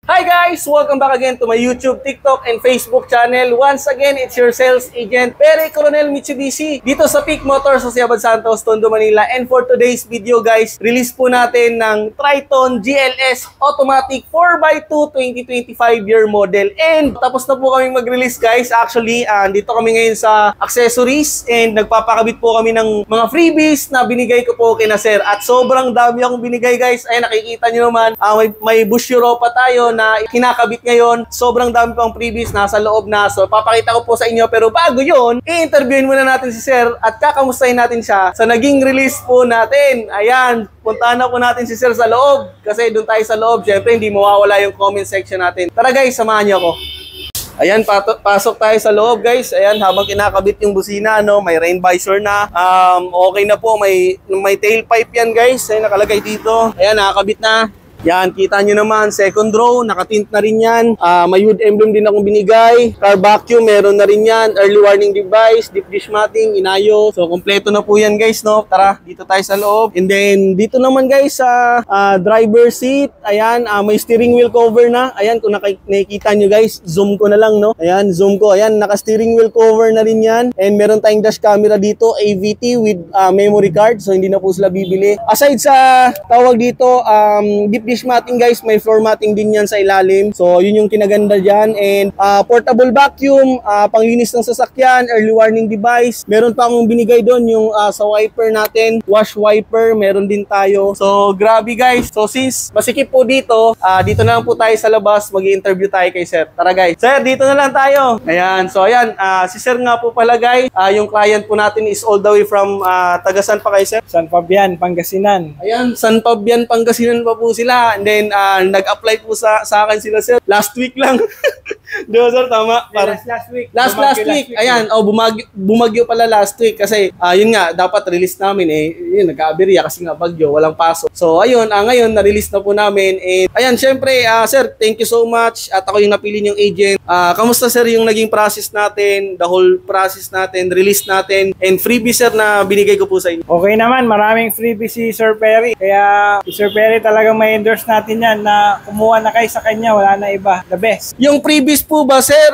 Hi guys! Welcome back again to my YouTube, TikTok, and Facebook channel. Once again, it's your sales agent, Perry Coronel Mitsubishi, dito sa Peak Motors sa Siabad Santos, Tondo, Manila. And for today's video guys, release po natin ng Triton GLS Automatic 4x2 2025 year model. And tapos na po kaming mag-release guys. Actually, dito kami ngayon sa accessories and nagpapakabit po kami ng mga freebies na binigay ko po kina sir. At sobrang dami akong binigay guys. Ay nakikita nyo naman, may Bush Europa tayo na kinakabit ngayon. Sobrang dami pang freebies nasa loob na. So, papakita ko po sa inyo. Pero bago yun, i-interviewin muna natin si Sir at kakamustahin natin siya sa naging release po natin. Ayan, puntahan na po natin si Sir sa loob. Kasi doon tayo sa loob. Siyempre, hindi mawawala yung comment section natin. Tara guys, samahan niyo ako. Ayan, pasok tayo sa loob guys. Ayan, habang kinakabit yung busina, may rain visor na. Okay na po, may tailpipe yan guys. Ayan, nakalagay dito. Ayan, nakakabit na. Yan, kita nyo naman, second row, nakatint na rin yan. May wood emblem din akong binigay. Car vacuum, meron na rin yan. Early warning device, deep dish matting, inayo. So, kompleto na po yan guys, no? Tara, dito tayo sa loob. And then, dito naman guys, sa driver seat. Ayan, may steering wheel cover na. Ayan, kung nakikita nyo guys, zoom ko na lang, no? Ayan, zoom ko. Ayan, naka-steering wheel cover na rin yan. And meron tayong dash camera dito, AVT with memory card. So, hindi na po sila bibili. Aside sa tawag dito, deep dish matting guys, may floor matting din yan sa ilalim. So, yun yung kinaganda dyan. And portable vacuum, panglinis ng sasakyan, early warning device. Meron pa akong binigay doon yung sa wiper natin, wash wiper, meron din tayo. So, grabe guys. So, since masikip po dito, dito na lang po tayo sa labas, mag-i-interview tayo kay Sir. Tara guys. Sir, dito na lang tayo. Ayan. So, ayan. Si Sir nga po pala guys. Yung client po natin is all the way from taga saan pa kayo Sir? San Fabian, Pangasinan. Ayan, San Fabian, Pangasinan pa po sila. And then, nag-apply po sa akin sila sir. Last week lang. Di ba sir, tama? Last week. Last week. Ayan, bumagyo pala last week. Kasi, yun nga, dapat release namin yun, nagka-aberya kasi nga bagyo, walang pasok. So, ayun, ngayon, na-release na po namin. And, ayan, syempre, sir, thank you so much. At ako yung napili niyong agent. Kamusta sir yung naging process natin, the whole process natin, release natin, and freebie sir na binigay ko po sa inyo? Okay naman, maraming freebie si Sir Perry. Kaya, si Sir Perry talagang may endorse natin yan na kumuha na kayo sa kanya, wala na iba. The best. Yung freebies po ba, sir,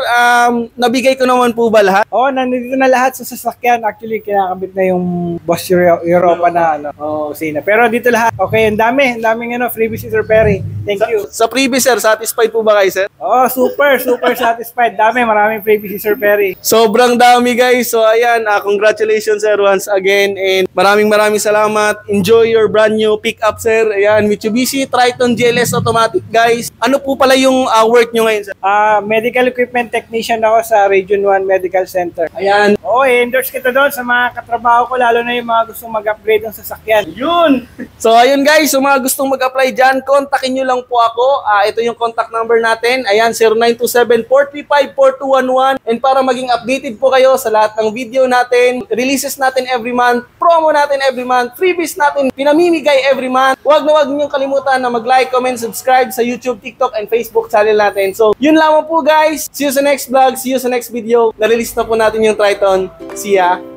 nabigay ko naman po ba lahat? Oo, nandito na lahat sa sasakyan. Actually, kinakabit na yung Boss Europa na kusina. Pero dito lahat. Okay, ang daming freebies si Sir Perry. Thank you. Sa freebies, sir, satisfied po ba kayo, sir? Oo, super satisfied. Maraming freebies si Sir Perry. Sobrang dami, guys. So, ayan, congratulations, sir, once again. And maraming salamat. Enjoy your brand new pickup, sir. Ayan, Mitsubishi Triton GLS Automatic, guys. Ano po pala yung work nyo ngayon, sir? Medical equipment technician ako sa Region 1 Medical Center. Ayan. Oo, i-endorse kita doon sa mga katrabaho ko, lalo na yung mga gustong mag-upgrade ng sasakyan. Yun! So, ayun guys, yung mga gustong mag-apply dyan, kontakin nyo lang po ako. Ito yung contact number natin. Ayan, 0927-435-4211. And para maging updated po kayo sa lahat ng video natin, releases natin every month, promo natin every month, freebies natin, pinamimigay every month. Huwag niyong kalimutan na mag-like, comment, subscribe sa YouTube, TikTok, and Facebook channel natin. So, yun lamang po guys. See you sa next vlog. See you sa next video. Na-release na po natin yung Triton. See ya!